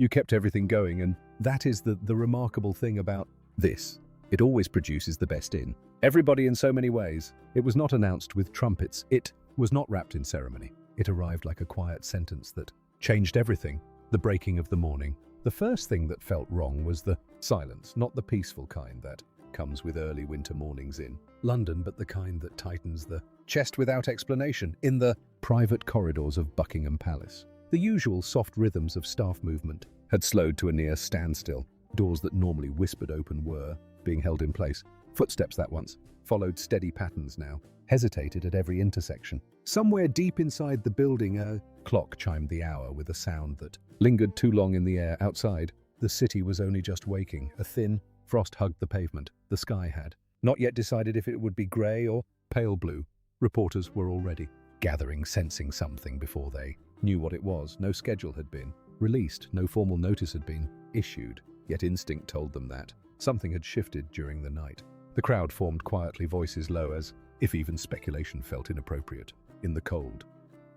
You kept everything going, and that is the remarkable thing about this. It always produces the best in everybody in so many ways. It was not announced with trumpets. It was not wrapped in ceremony. It arrived like a quiet sentence that changed everything. The breaking of the morning. The first thing that felt wrong was the silence, not the peaceful kind that comes with early winter mornings in London, but the kind that tightens the chest without explanation in the private corridors of Buckingham Palace. The usual soft rhythms of staff movement had slowed to a near standstill. Doors that normally whispered open were being held in place. Footsteps that once followed steady patterns now hesitated at every intersection. Somewhere deep inside the building, a clock chimed the hour with a sound that lingered too long in the air. Outside, the city was only just waking. A thin frost hugged the pavement. The sky had not yet decided if it would be grey or pale blue. Reporters were already gathering, sensing something before they knew what it was. No schedule had been released, no formal notice had been issued, yet instinct told them that something had shifted during the night. The crowd formed quietly, voices low, as if even speculation felt inappropriate. In the cold,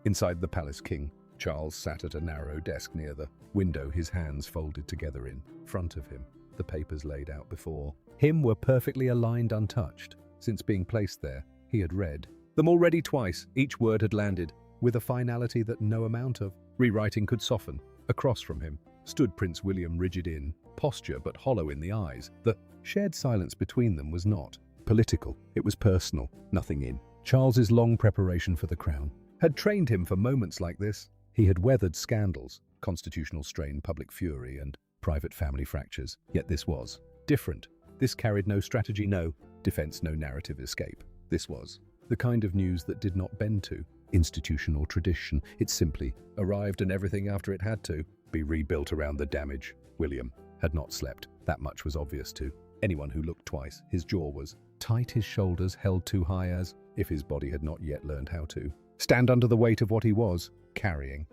inside the palace, King Charles sat at a narrow desk near the window, his hands folded together in front of him. The papers laid out before him were perfectly aligned, untouched. Since being placed there, he had read them already twice. Each word had landed with a finality that no amount of rewriting could soften. Across from him stood Prince William, rigid in posture but hollow in the eyes. The shared silence between them was not political, it was personal. Nothing in Charles's long preparation for the crown had trained him for moments like this. He had weathered scandals, constitutional strain, public fury, and private family fractures. Yet this was different. This carried no strategy, no defense, no narrative escape. This was the kind of news that did not bend to institution or tradition. It simply arrived, and everything after it had to be rebuilt around the damage. William had not slept. That much was obvious to anyone who looked twice. His jaw was tight, his shoulders held too high, as if his body had not yet learned how to stand under the weight of what he was carrying.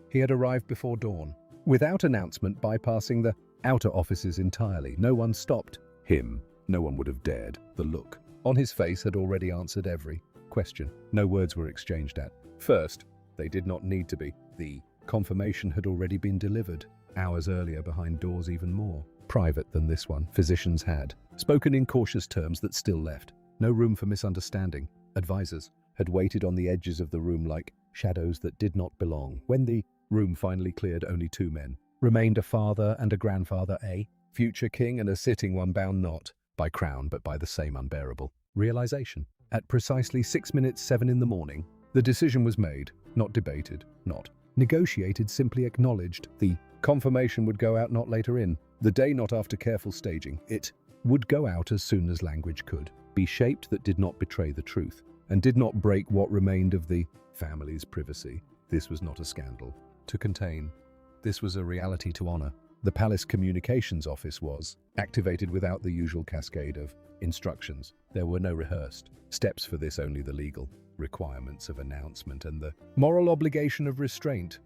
He had arrived before dawn, without announcement, bypassing the outer offices entirely. No one stopped him. No one would have dared. The look on his face had already answered every question. No words were exchanged at first. They did not need to be. The confirmation had already been delivered hours earlier behind doors even more private than this one. Physicians had spoken in cautious terms that still left no room for misunderstanding. Advisors had waited on the edges of the room like shadows that did not belong. When the room finally cleared, only two men remained: a father and a grandfather, a future king and a sitting one, bound not by crown but by the same unbearable realization. At precisely 7 in the morning, the decision was made, not debated, not negotiated, simply acknowledged. The confirmation would go out not later in the day, not after careful staging. It would go out as soon as language could be shaped that did not betray the truth and did not break what remained of the family's privacy. This was not a scandal to contain. This was a reality to honor. The palace communications office was activated without the usual cascade of instructions. There were no rehearsed steps for this, only the legal requirements of announcement and the moral obligation of restraint.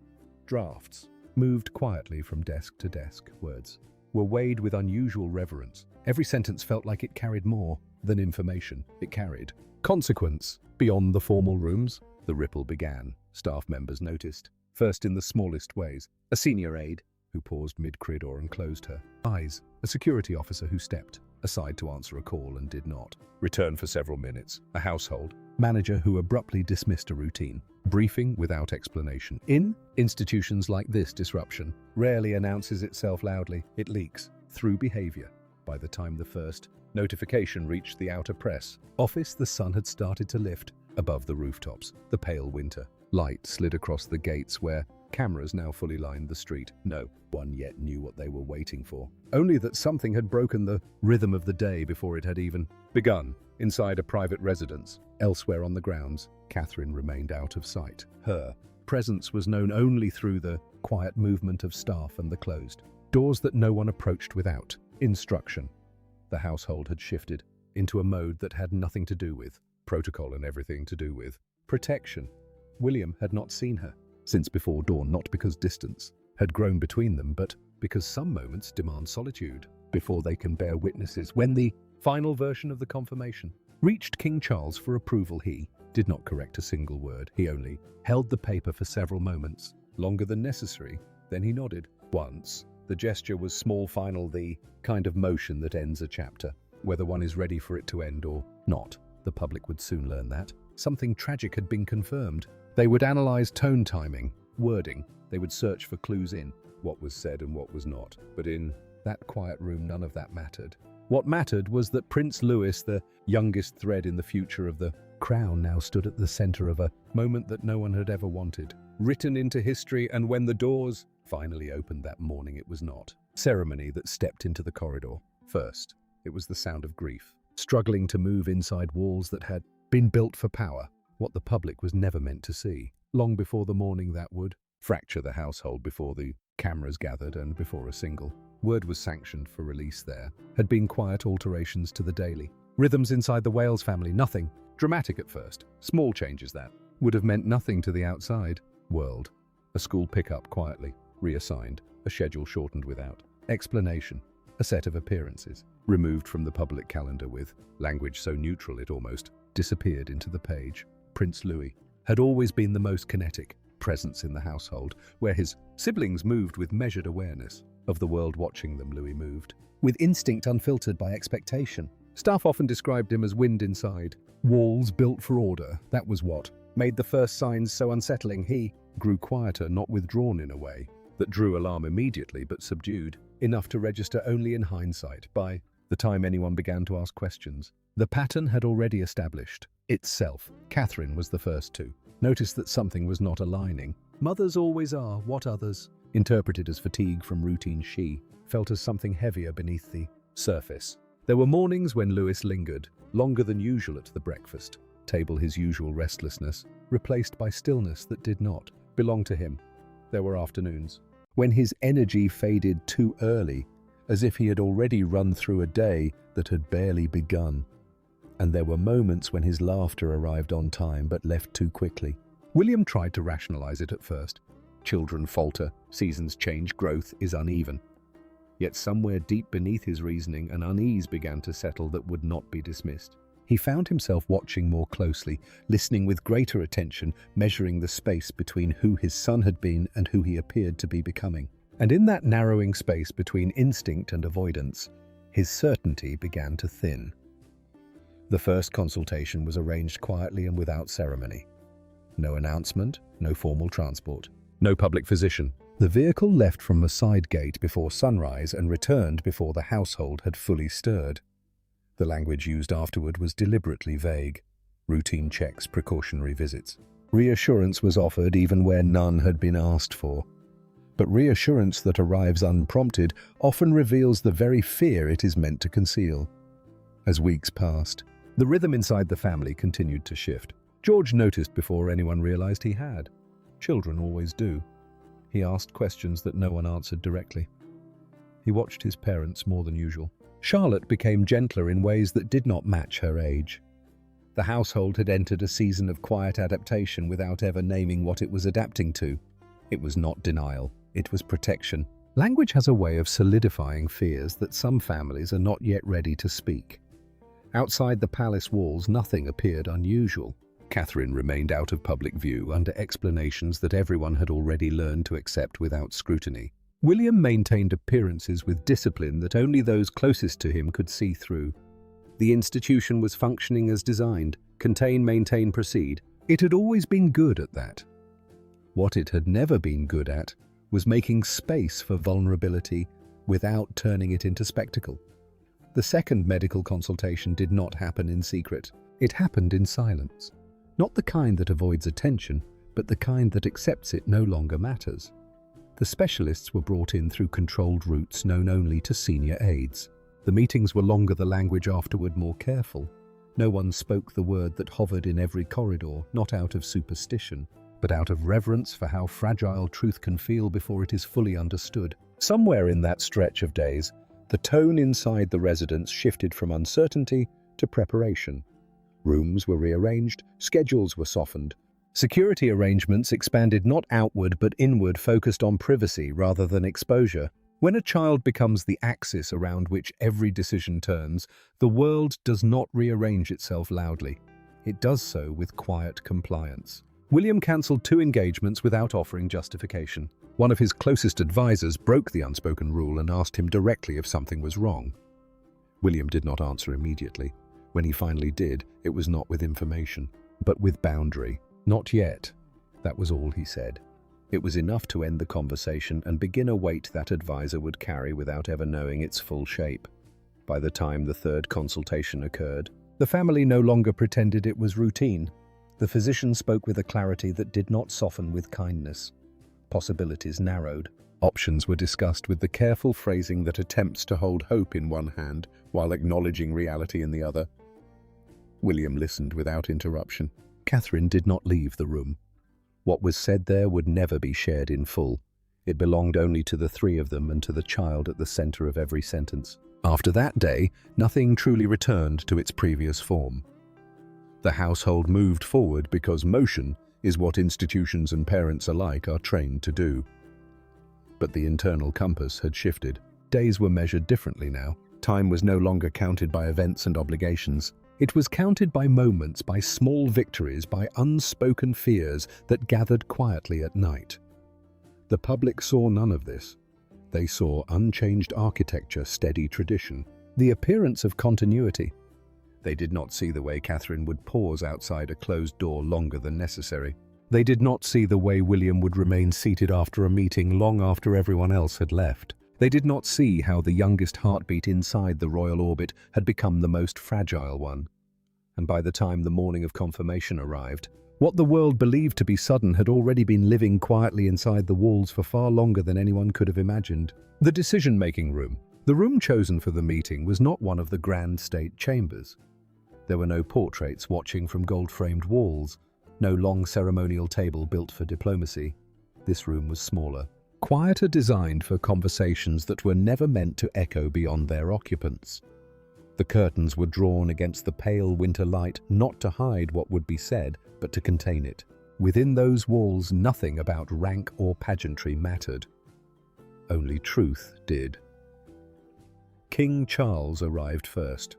Drafts moved quietly from desk to desk. Words were weighed with unusual reverence. Every sentence felt like it carried more than information. It carried consequence. Beyond the formal rooms, the ripple began. Staff members noticed, first in the smallest ways. A senior aide who paused mid-corridor and closed her eyes. A security officer who stepped aside to answer a call and did not return for several minutes. A household manager who abruptly dismissed a routine briefing without explanation. In institutions like this, disruption rarely announces itself loudly. It leaks through behavior. By the time the first notification reached the outer press office, the sun had started to lift above the rooftops. The pale winter light slid across the gates where cameras now fully lined the street. No one yet knew what they were waiting for, only that something had broken the rhythm of the day before it had even begun. Inside a private residence, elsewhere on the grounds, Catherine remained out of sight. Her presence was known only through the quiet movement of staff and the closed doors that no one approached without instruction. The household had shifted into a mode that had nothing to do with protocol and everything to do with protection. William had not seen her since before dawn, not because distance had grown between them, but because some moments demand solitude before they can bear witnesses. When the final version of the confirmation reached King Charles for approval, he did not correct a single word. He only held the paper for several moments, longer than necessary. Then he nodded. once. The gesture was small final, the kind of motion that ends a chapter. Whether one is ready for it to end or not, the public would soon learn that. Something tragic had been confirmed. They would analyze tone timing, wording. They would search for clues in what was said and what was not. But in that quiet room, none of that mattered. What mattered was that Prince Louis, the youngest thread in the future of the crown, now stood at the center of a moment that no one had ever wanted, written into history. And when the doors finally opened that morning, it was not ceremony that stepped into the corridor. First, it was the sound of grief, struggling to move inside walls that had been built for power, what the public was never meant to see. Long before the morning that would fracture the household, before the cameras gathered, and before a single word was sanctioned for release, there had been quiet alterations to the daily rhythms inside the Wales family. Nothing dramatic at first. Small changes that would have meant nothing to the outside world. A school pickup quietly reassigned, a schedule shortened without explanation, a set of appearances removed from the public calendar with language so neutral it almost disappeared into the page. Prince Louis had always been the most kinetic presence in the household, where his siblings moved with measured awareness of the world watching them. Louis moved with instinct unfiltered by expectation. Staff often described him as wind inside walls built for order. That was what made the first signs so unsettling. He grew quieter, not withdrawn in a way that drew alarm immediately, but subdued, enough to register only in hindsight. By the time anyone began to ask questions, the pattern had already established itself. Catherine was the first to notice that something was not aligning. Mothers always are what others interpreted as fatigue from routine. She felt as something heavier beneath the surface. There were mornings when Louis lingered longer than usual at the breakfast table, his usual restlessness replaced by stillness that did not belong to him. There were afternoons when his energy faded too early, as if he had already run through a day that had barely begun. And there were moments when his laughter arrived on time but left too quickly. William tried to rationalize it at first. Children falter, seasons change, growth is uneven. Yet somewhere deep beneath his reasoning, an unease began to settle that would not be dismissed. He found himself watching more closely, listening with greater attention, measuring the space between who his son had been and who he appeared to be becoming. And in that narrowing space between instinct and avoidance, his certainty began to thin. The first consultation was arranged quietly and without ceremony. No announcement, no formal transport, no public physician. The vehicle left from the side gate before sunrise and returned before the household had fully stirred. The language used afterward was deliberately vague. Routine checks, precautionary visits. Reassurance was offered even where none had been asked for. But reassurance that arrives unprompted often reveals the very fear it is meant to conceal. As weeks passed, the rhythm inside the family continued to shift. George noticed before anyone realized he had. Children always do. He asked questions that no one answered directly. He watched his parents more than usual. Charlotte became gentler in ways that did not match her age. The household had entered a season of quiet adaptation without ever naming what it was adapting to. It was not denial, it was protection. Language has a way of solidifying fears that some families are not yet ready to speak. Outside the palace walls, nothing appeared unusual. Catherine remained out of public view under explanations that everyone had already learned to accept without scrutiny. William maintained appearances with discipline that only those closest to him could see through. The institution was functioning as designed: contain, maintain, proceed. It had always been good at that. What it had never been good at was making space for vulnerability without turning it into spectacle. The second medical consultation did not happen in secret. It happened in silence. Not the kind that avoids attention, but the kind that accepts it no longer matters. The specialists were brought in through controlled routes known only to senior aides. The meetings were longer, the language afterward more careful. No one spoke the word that hovered in every corridor, not out of superstition, but out of reverence for how fragile truth can feel before it is fully understood. Somewhere in that stretch of days, the tone inside the residence shifted from uncertainty to preparation. Rooms were rearranged, schedules were softened. Security arrangements expanded not outward but inward, focused on privacy rather than exposure. When a child becomes the axis around which every decision turns, the world does not rearrange itself loudly. It does so with quiet compliance. William cancelled 2 engagements without offering justification. One of his closest advisors broke the unspoken rule and asked him directly if something was wrong. William did not answer immediately. When he finally did, it was not with information, but with boundary. "Not yet." That was all he said. It was enough to end the conversation and begin a weight that advisor would carry without ever knowing its full shape. By the time the third consultation occurred, the family no longer pretended it was routine. The physician spoke with a clarity that did not soften with kindness. Possibilities narrowed. Options were discussed with the careful phrasing that attempts to hold hope in one hand while acknowledging reality in the other. William listened without interruption. Catherine did not leave the room. What was said there would never be shared in full. It belonged only to the three of them and to the child at the center of every sentence. After that day, nothing truly returned to its previous form. The household moved forward because motion is what institutions and parents alike are trained to do. But the internal compass had shifted. Days were measured differently now. Time was no longer counted by events and obligations. It was counted by moments, by small victories, by unspoken fears that gathered quietly at night. The public saw none of this. They saw unchanged architecture, steady tradition, the appearance of continuity. They did not see the way Catherine would pause outside a closed door longer than necessary. They did not see the way William would remain seated after a meeting long after everyone else had left. They did not see how the youngest heartbeat inside the royal orbit had become the most fragile one. And by the time the morning of confirmation arrived, what the world believed to be sudden had already been living quietly inside the walls for far longer than anyone could have imagined. The decision-making room. The room chosen for the meeting was not one of the grand state chambers. There were no portraits watching from gold-framed walls, no long ceremonial table built for diplomacy. This room was smaller, quieter, designed for conversations that were never meant to echo beyond their occupants. The curtains were drawn against the pale winter light, not to hide what would be said, but to contain it. Within those walls, nothing about rank or pageantry mattered. Only truth did. King Charles arrived first.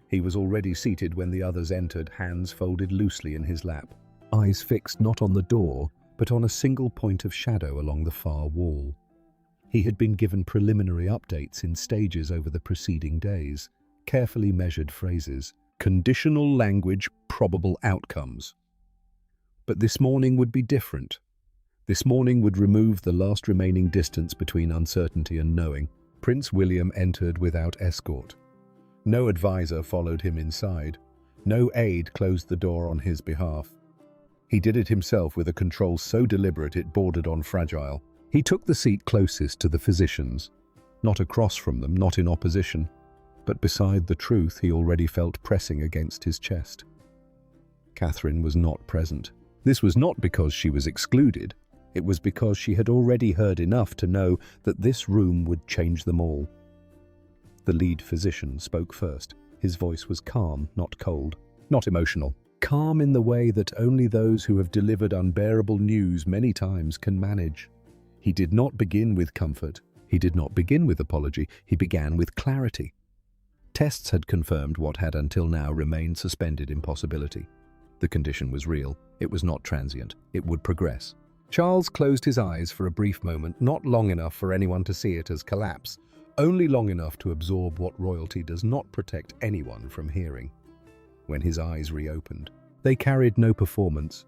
He was already seated when the others entered, hands folded loosely in his lap, eyes fixed not on the door, but on a single point of shadow along the far wall. He had been given preliminary updates in stages over the preceding days, carefully measured phrases, conditional language, probable outcomes. But this morning would be different. This morning would remove the last remaining distance between uncertainty and knowing. Prince William entered without escort. No advisor followed him inside. No aide closed the door on his behalf. He did it himself with a control so deliberate it bordered on fragile. He took the seat closest to the physicians, not across from them, not in opposition, but beside the truth he already felt pressing against his chest. Catherine was not present. This was not because she was excluded. It was because she had already heard enough to know that this room would change them all. The lead physician spoke first. His voice was calm, not cold, not emotional. Calm in the way that only those who have delivered unbearable news many times can manage. He did not begin with comfort. He did not begin with apology. He began with clarity. Tests had confirmed what had until now remained suspended impossibility. The condition was real. It was not transient. It would progress. Charles closed his eyes for a brief moment, not long enough for anyone to see it as collapse, only long enough to absorb what royalty does not protect anyone from hearing. When his eyes reopened, they carried no performance,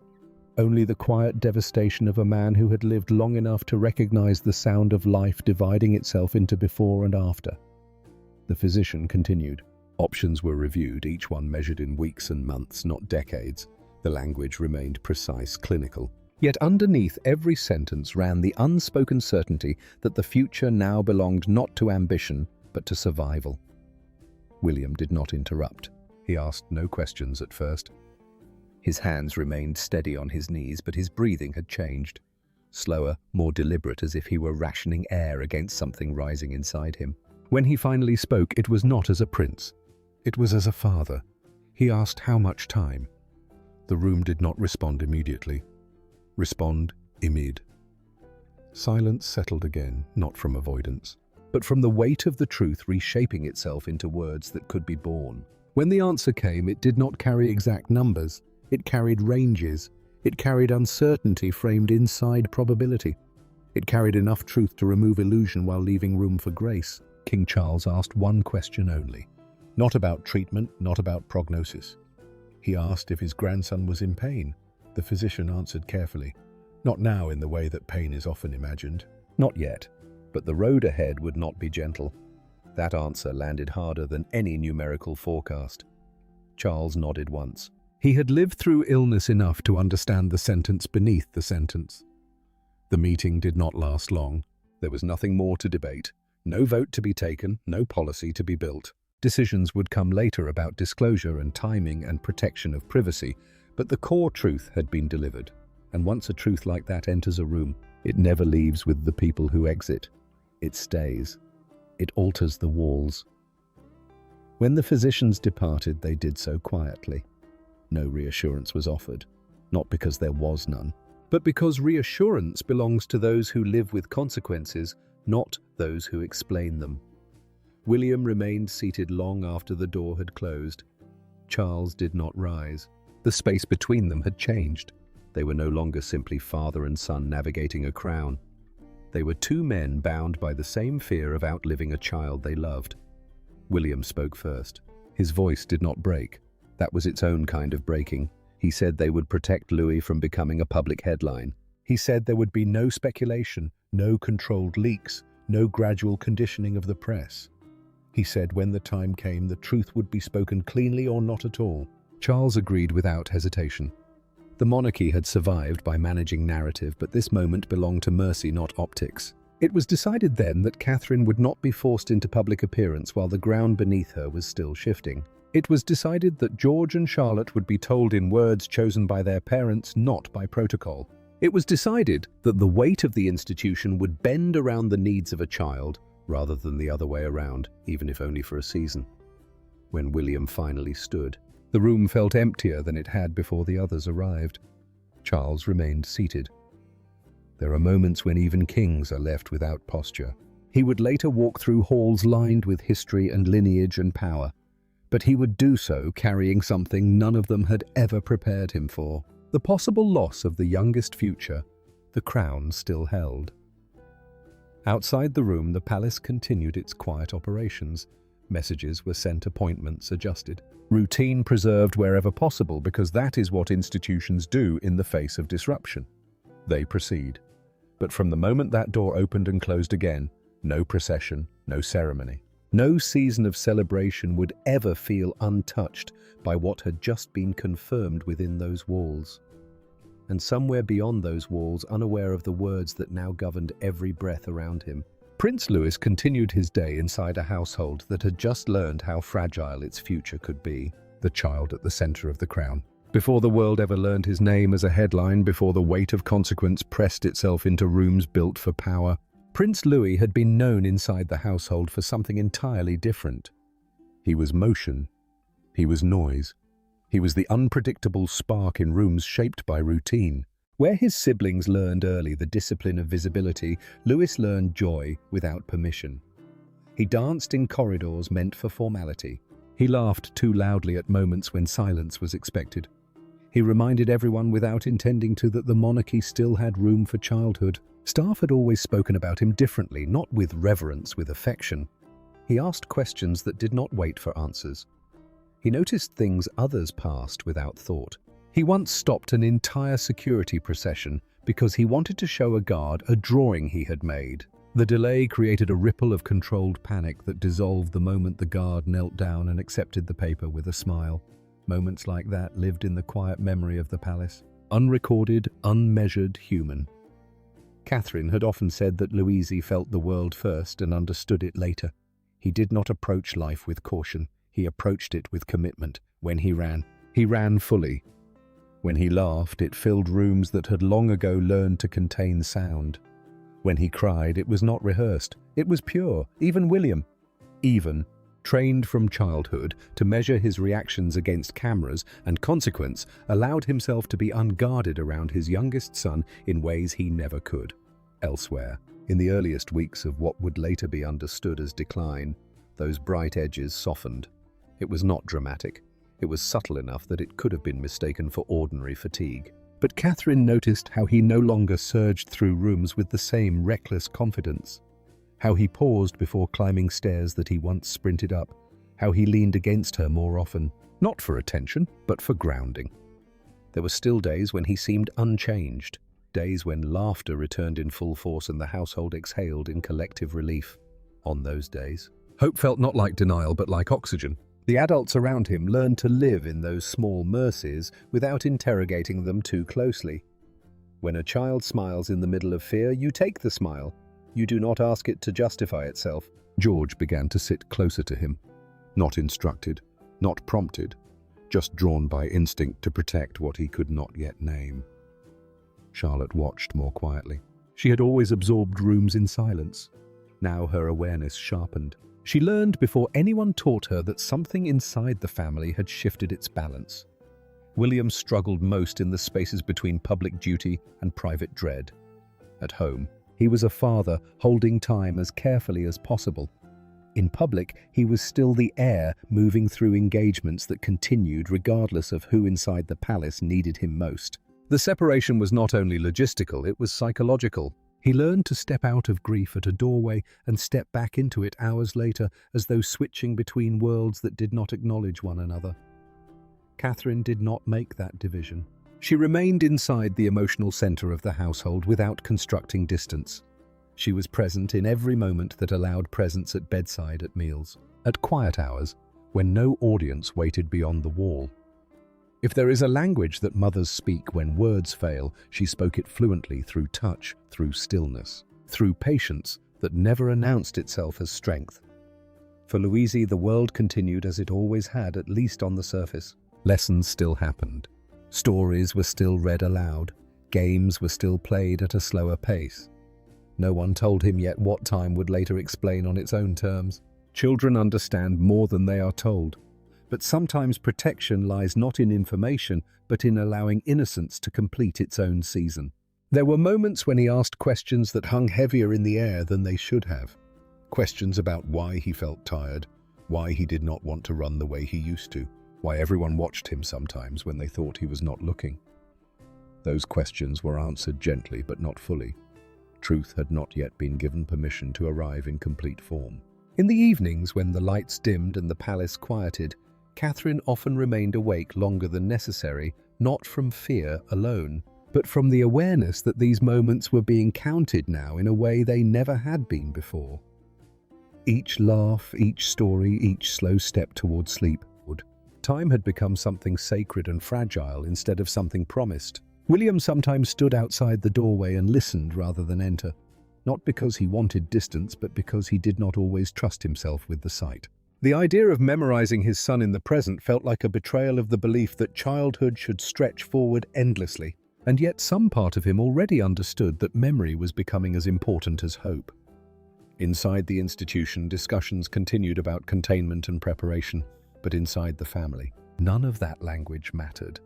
only the quiet devastation of a man who had lived long enough to recognize the sound of life dividing itself into before and after. The physician continued. Options were reviewed, each one measured in weeks and months, not decades. The language remained precise, clinical. Yet underneath every sentence ran the unspoken certainty that the future now belonged not to ambition, but to survival. William did not interrupt. He asked no questions at first. His hands remained steady on his knees, but his breathing had changed. Slower, more deliberate, as if he were rationing air against something rising inside him. When he finally spoke, it was not as a prince. It was as a father. He asked how much time. The room did not respond immediately. Respond imid. Silence settled again, not from avoidance, but from the weight of the truth reshaping itself into words that could be borne. When the answer came, it did not carry exact numbers. It carried ranges. It carried uncertainty framed inside probability. It carried enough truth to remove illusion while leaving room for grace. King Charles asked one question only. Not about treatment, not about prognosis. He asked if his grandson was in pain. The physician answered carefully, "Not now in the way that pain is often imagined." Not yet, but the road ahead would not be gentle. That answer landed harder than any numerical forecast. Charles nodded once. He had lived through illness enough to understand the sentence beneath the sentence. The meeting did not last long. There was nothing more to debate. No vote to be taken, no policy to be built. Decisions would come later about disclosure and timing and protection of privacy, but the core truth had been delivered. And once a truth like that enters a room, it never leaves with the people who exit. It stays. It alters the walls. When the physicians departed, they did so quietly. No reassurance was offered, not because there was none, but because reassurance belongs to those who live with consequences, not those who explain them. William remained seated long after the door had closed. Charles did not rise. The space between them had changed. They were no longer simply father and son navigating a crown. They were two men bound by the same fear of outliving a child they loved. William spoke first. His voice did not break. That was its own kind of breaking. He said they would protect Louis from becoming a public headline. He said there would be no speculation, no controlled leaks, no gradual conditioning of the press. He said when the time came, the truth would be spoken cleanly or not at all. Charles agreed without hesitation. The monarchy had survived by managing narrative, but this moment belonged to mercy, not optics. It was decided then that Catherine would not be forced into public appearance while the ground beneath her was still shifting. It was decided that George and Charlotte would be told in words chosen by their parents, not by protocol. It was decided that the weight of the institution would bend around the needs of a child rather than the other way around, even if only for a season. When William finally stood, the room felt emptier than it had before the others arrived. Charles remained seated. There are moments when even kings are left without posture. He would later walk through halls lined with history and lineage and power, but he would do so carrying something none of them had ever prepared him for. The possible loss of the youngest future, the crown still held. Outside the room, the palace continued its quiet operations. Messages were sent, appointments adjusted. Routine preserved wherever possible, because that is what institutions do in the face of disruption. They proceed. But from the moment that door opened and closed again, no procession, no ceremony. No season of celebration would ever feel untouched by what had just been confirmed within those walls. And somewhere beyond those walls, unaware of the words that now governed every breath around him, Prince Louis continued his day inside a household that had just learned how fragile its future could be, the child at the center of the crown. Before the world ever learned his name as a headline, before the weight of consequence pressed itself into rooms built for power, Prince Louis had been known inside the household for something entirely different. He was motion. He was noise. He was the unpredictable spark in rooms shaped by routine. Where his siblings learned early the discipline of visibility, Louis learned joy without permission. He danced in corridors meant for formality. He laughed too loudly at moments when silence was expected. He reminded everyone without intending to that the monarchy still had room for childhood. Staff had always spoken about him differently, not with reverence, with affection. He asked questions that did not wait for answers. He noticed things others passed without thought. He once stopped an entire security procession because he wanted to show a guard a drawing he had made. The delay created a ripple of controlled panic that dissolved the moment the guard knelt down and accepted the paper with a smile. Moments like that lived in the quiet memory of the palace. Unrecorded, unmeasured, human. Catherine had often said that Louis felt the world first and understood it later. He did not approach life with caution. He approached it with commitment. When he ran fully. When he laughed, it filled rooms that had long ago learned to contain sound. When he cried, it was not rehearsed. It was pure. Even William, trained from childhood to measure his reactions against cameras and consequence, allowed himself to be unguarded around his youngest son in ways he never could. Elsewhere, in the earliest weeks of what would later be understood as decline, those bright edges softened. It was not dramatic. It was subtle enough that it could have been mistaken for ordinary fatigue. But Catherine noticed how he no longer surged through rooms with the same reckless confidence, how he paused before climbing stairs that he once sprinted up, how he leaned against her more often, not for attention, but for grounding. There were still days when he seemed unchanged, days when laughter returned in full force and the household exhaled in collective relief. On those days, hope felt not like denial but like oxygen. The adults around him learned to live in those small mercies without interrogating them too closely. When a child smiles in the middle of fear, you take the smile. You do not ask it to justify itself. George began to sit closer to him, not instructed, not prompted, just drawn by instinct to protect what he could not yet name. Charlotte watched more quietly. She had always absorbed rooms in silence. Now her awareness sharpened. She learned before anyone taught her that something inside the family had shifted its balance. William struggled most in the spaces between public duty and private dread. At home, he was a father holding time as carefully as possible. In public, he was still the heir moving through engagements that continued regardless of who inside the palace needed him most. The separation was not only logistical, it was psychological. He learned to step out of grief at a doorway and step back into it hours later, as though switching between worlds that did not acknowledge one another. Catherine did not make that division. She remained inside the emotional center of the household without constructing distance. She was present in every moment that allowed presence at bedside, at meals, at quiet hours, when no audience waited beyond the wall. If there is a language that mothers speak when words fail, she spoke it fluently through touch, through stillness, through patience that never announced itself as strength. For Louise, the world continued as it always had, at least on the surface. Lessons still happened. Stories were still read aloud. Games were still played at a slower pace. No one told him yet what time would later explain on its own terms. Children understand more than they are told. But sometimes protection lies not in information, but in allowing innocence to complete its own season. There were moments when he asked questions that hung heavier in the air than they should have. Questions about why he felt tired, why he did not want to run the way he used to, why everyone watched him sometimes when they thought he was not looking. Those questions were answered gently but not fully. Truth had not yet been given permission to arrive in complete form. In the evenings, when the lights dimmed and the palace quieted, Catherine often remained awake longer than necessary, not from fear alone, but from the awareness that these moments were being counted now in a way they never had been before. Each laugh, each story, each slow step toward sleep. Time had become something sacred and fragile instead of something promised. William sometimes stood outside the doorway and listened rather than enter, not because he wanted distance, but because he did not always trust himself with the sight. The idea of memorizing his son in the present felt like a betrayal of the belief that childhood should stretch forward endlessly, and yet some part of him already understood that memory was becoming as important as hope. Inside the institution, discussions continued about containment and preparation, but inside the family, none of that language mattered.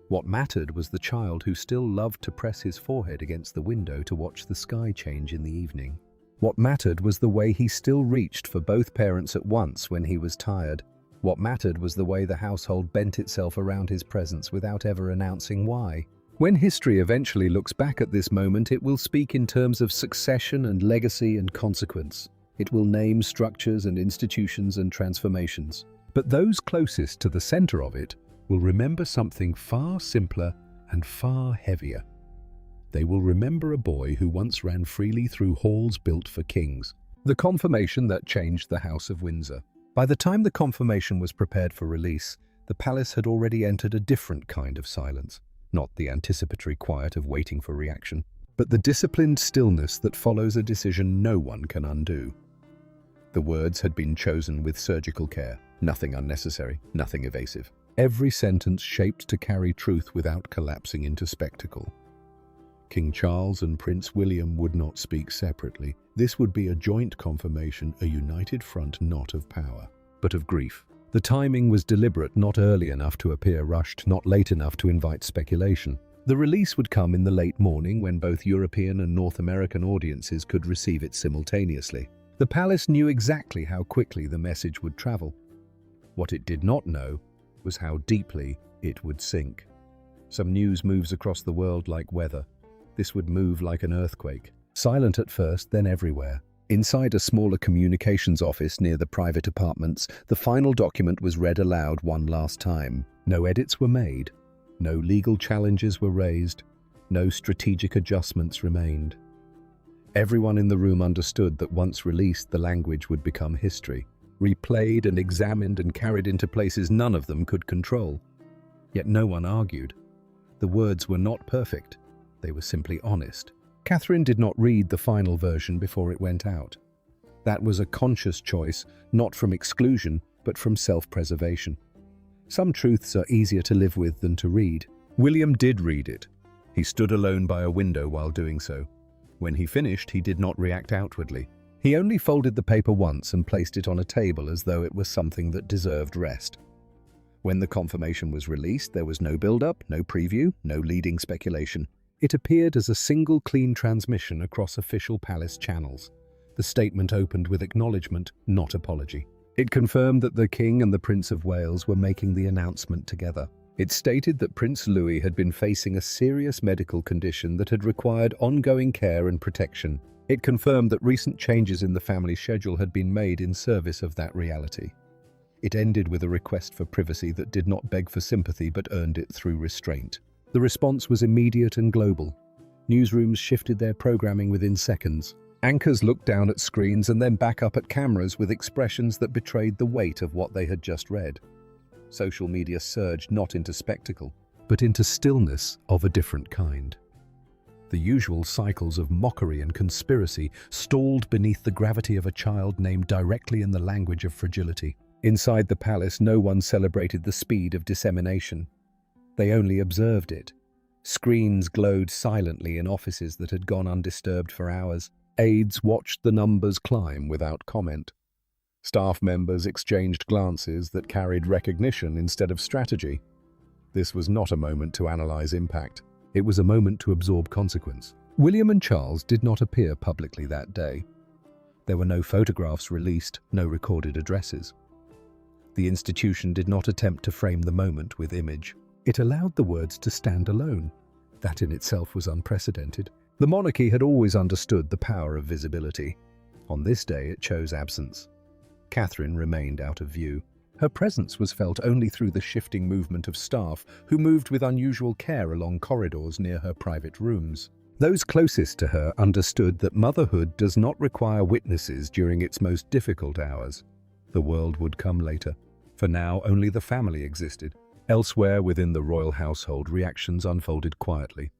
What mattered was the child who still loved to press his forehead against the window to watch the sky change in the evening. What mattered was the way he still reached for both parents at once when he was tired. What mattered was the way the household bent itself around his presence without ever announcing why. When history eventually looks back at this moment, it will speak in terms of succession and legacy and consequence. It will name structures and institutions and transformations. But those closest to the center of it will remember something far simpler and far heavier. They will remember a boy who once ran freely through halls built for kings. The confirmation that changed the House of Windsor. By the time the confirmation was prepared for release, the palace had already entered a different kind of silence. Not the anticipatory quiet of waiting for reaction, but the disciplined stillness that follows a decision no one can undo. The words had been chosen with surgical care. Nothing unnecessary, nothing evasive. Every sentence shaped to carry truth without collapsing into spectacle. King Charles and Prince William would not speak separately. This would be a joint confirmation, a united front not of power, but of grief. The timing was deliberate, not early enough to appear rushed, not late enough to invite speculation. The release would come in the late morning when both European and North American audiences could receive it simultaneously. The palace knew exactly how quickly the message would travel. What it did not know was how deeply it would sink. Some news moves across the world like weather. This would move like an earthquake. Silent at first, then everywhere. Inside a smaller communications office near the private apartments, the final document was read aloud one last time. No edits were made. No legal challenges were raised. No strategic adjustments remained. Everyone in the room understood that once released, the language would become history, replayed and examined and carried into places none of them could control. Yet no one argued. The words were not perfect. They were simply honest. Catherine did not read the final version before it went out. That was a conscious choice, not from exclusion, but from self-preservation. Some truths are easier to live with than to read. William did read it. He stood alone by a window while doing so. When he finished, he did not react outwardly. He only folded the paper once and placed it on a table as though it was something that deserved rest. When the confirmation was released, there was no build-up, no preview, no leading speculation. It appeared as a single clean transmission across official palace channels. The statement opened with acknowledgement, not apology. It confirmed that the King and the Prince of Wales were making the announcement together. It stated that Prince Louis had been facing a serious medical condition that had required ongoing care and protection. It confirmed that recent changes in the family schedule had been made in service of that reality. It ended with a request for privacy that did not beg for sympathy but earned it through restraint. The response was immediate and global. Newsrooms shifted their programming within seconds. Anchors looked down at screens and then back up at cameras with expressions that betrayed the weight of what they had just read. Social media surged not into spectacle, but into stillness of a different kind. The usual cycles of mockery and conspiracy stalled beneath the gravity of a child named directly in the language of fragility. Inside the palace, no one celebrated the speed of dissemination. They only observed it. Screens glowed silently in offices that had gone undisturbed for hours. Aides watched the numbers climb without comment. Staff members exchanged glances that carried recognition instead of strategy. This was not a moment to analyze impact. It was a moment to absorb consequence. William and Charles did not appear publicly that day. There were no photographs released, no recorded addresses. The institution did not attempt to frame the moment with image. It allowed the words to stand alone. That in itself was unprecedented. The monarchy had always understood the power of visibility. On this day, it chose absence. Catherine remained out of view. Her presence was felt only through the shifting movement of staff who moved with unusual care along corridors near her private rooms. Those closest to her understood that motherhood does not require witnesses during its most difficult hours. The world would come later. For now, only the family existed. Elsewhere within the royal household, reactions unfolded quietly.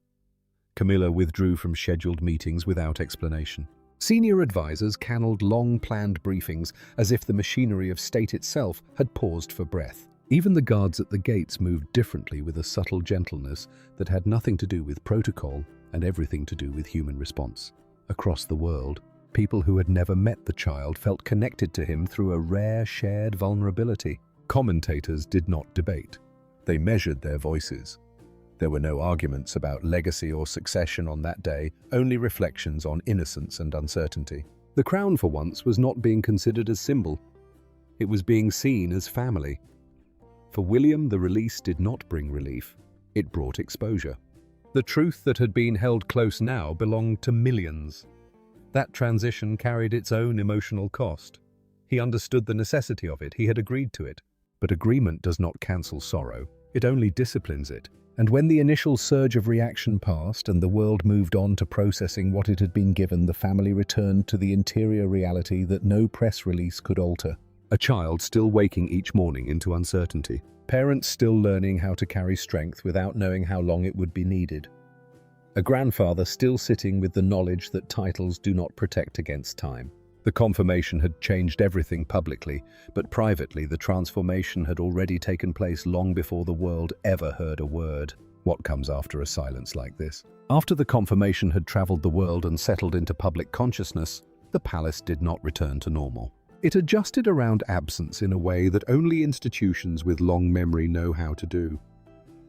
Camilla withdrew from scheduled meetings without explanation. Senior advisors canned long-planned briefings as if the machinery of state itself had paused for breath. Even the guards at the gates moved differently with a subtle gentleness that had nothing to do with protocol and everything to do with human response. Across the world, people who had never met the child felt connected to him through a rare shared vulnerability. Commentators did not debate. They measured their voices. There were no arguments about legacy or succession on that day, only reflections on innocence and uncertainty. The crown, for once, was not being considered as symbol. It was being seen as family. For William, the release did not bring relief. It brought exposure. The truth that had been held close now belonged to millions. That transition carried its own emotional cost. He understood the necessity of it. He had agreed to it. But agreement does not cancel sorrow. It only disciplines it. And when the initial surge of reaction passed and the world moved on to processing what it had been given, the family returned to the interior reality that no press release could alter. A child still waking each morning into uncertainty. Parents still learning how to carry strength without knowing how long it would be needed. A grandfather still sitting with the knowledge that titles do not protect against time. The confirmation had changed everything publicly, but privately the transformation had already taken place long before the world ever heard a word. What comes after a silence like this? After the confirmation had traveled the world and settled into public consciousness, the palace did not return to normal. It adjusted around absence in a way that only institutions with long memory know how to do.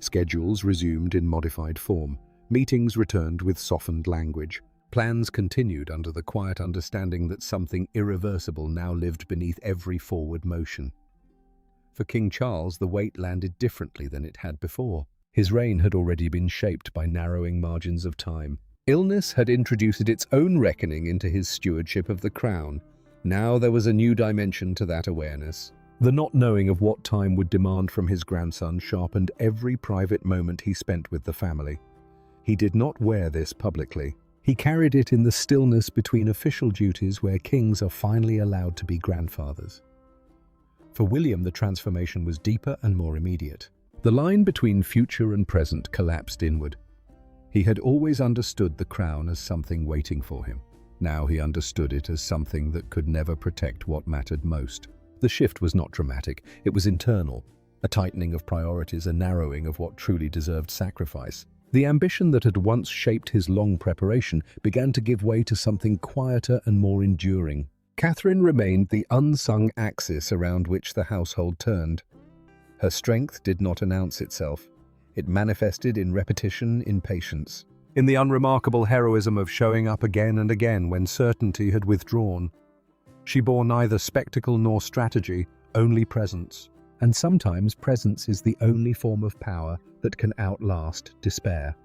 Schedules resumed in modified form. Meetings returned with softened language. Plans continued under the quiet understanding that something irreversible now lived beneath every forward motion. For King Charles, the weight landed differently than it had before. His reign had already been shaped by narrowing margins of time. Illness had introduced its own reckoning into his stewardship of the crown. Now there was a new dimension to that awareness. The not knowing of what time would demand from his grandson sharpened every private moment he spent with the family. He did not wear this publicly. He carried it in the stillness between official duties where kings are finally allowed to be grandfathers. For William, the transformation was deeper and more immediate. The line between future and present collapsed inward. He had always understood the crown as something waiting for him. Now he understood it as something that could never protect what mattered most. The shift was not dramatic, it was internal, a tightening of priorities, a narrowing of what truly deserved sacrifice. The ambition that had once shaped his long preparation began to give way to something quieter and more enduring. Catherine remained the unsung axis around which the household turned. Her strength did not announce itself. It manifested in repetition, in patience, in the unremarkable heroism of showing up again and again when certainty had withdrawn. She bore neither spectacle nor strategy, only presence. And sometimes presence is the only form of power that can outlast despair.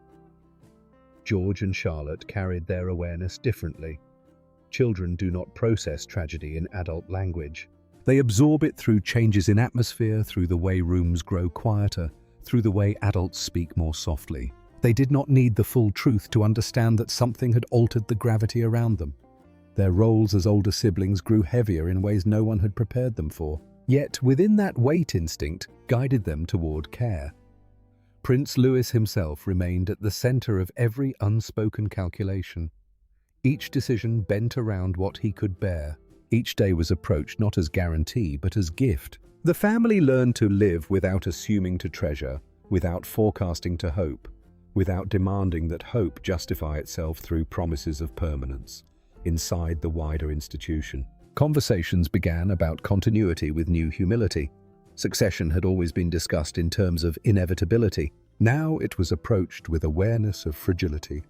George and Charlotte carried their awareness differently. Children do not process tragedy in adult language. They absorb it through changes in atmosphere, through the way rooms grow quieter, through the way adults speak more softly. They did not need the full truth to understand that something had altered the gravity around them. Their roles as older siblings grew heavier in ways no one had prepared them for. Yet within that weight instinct guided them toward care. Prince Louis himself remained at the center of every unspoken calculation. Each decision bent around what he could bear. Each day was approached not as guarantee, but as gift. The family learned to live without assuming to treasure, without forecasting to hope, without demanding that hope justify itself through promises of permanence. Inside the wider institution, conversations began about continuity with new humility. Succession had always been discussed in terms of inevitability. Now it was approached with awareness of fragility.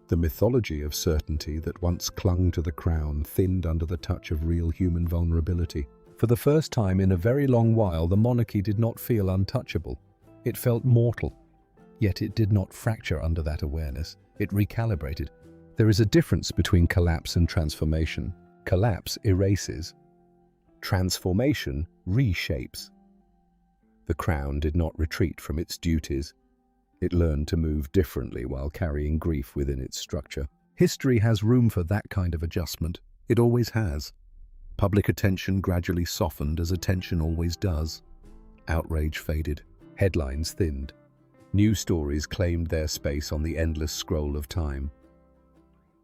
The mythology of certainty that once clung to the crown thinned under the touch of real human vulnerability. For the first time in a very long while, the monarchy did not feel untouchable. It felt mortal. Yet it did not fracture under that awareness. It recalibrated. There is a difference between collapse and transformation. Collapse erases. Transformation reshapes. The crown did not retreat from its duties. It learned to move differently while carrying grief within its structure. History has room for that kind of adjustment. It always has. Public attention gradually softened as attention always does. Outrage faded. Headlines thinned. New stories claimed their space on the endless scroll of time.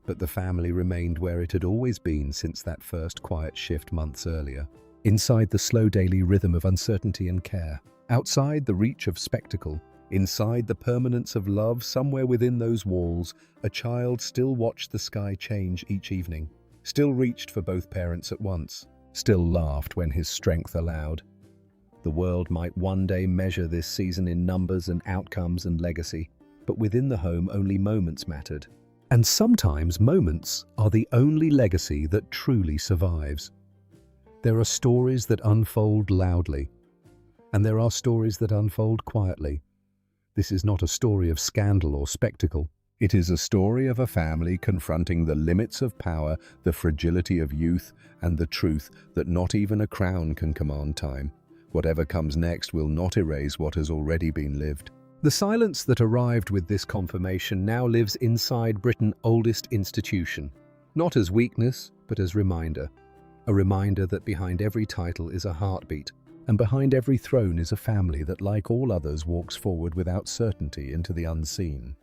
But the family remained where it had always been since that first quiet shift months earlier. Inside the slow daily rhythm of uncertainty and care. Outside the reach of spectacle. Inside the permanence of love, somewhere within those walls, a child still watched the sky change each evening. Still reached for both parents at once. Still laughed when his strength allowed. The world might one day measure this season in numbers and outcomes and legacy. But within the home, only moments mattered. And sometimes moments are the only legacy that truly survives. There are stories that unfold loudly, and there are stories that unfold quietly. This is not a story of scandal or spectacle. It is a story of a family confronting the limits of power, the fragility of youth, and the truth that not even a crown can command time. Whatever comes next will not erase what has already been lived. The silence that arrived with this confirmation now lives inside Britain's oldest institution, not as weakness, but as reminder. A reminder that behind every title is a heartbeat, and behind every throne is a family that, like all others, walks forward without certainty into the unseen.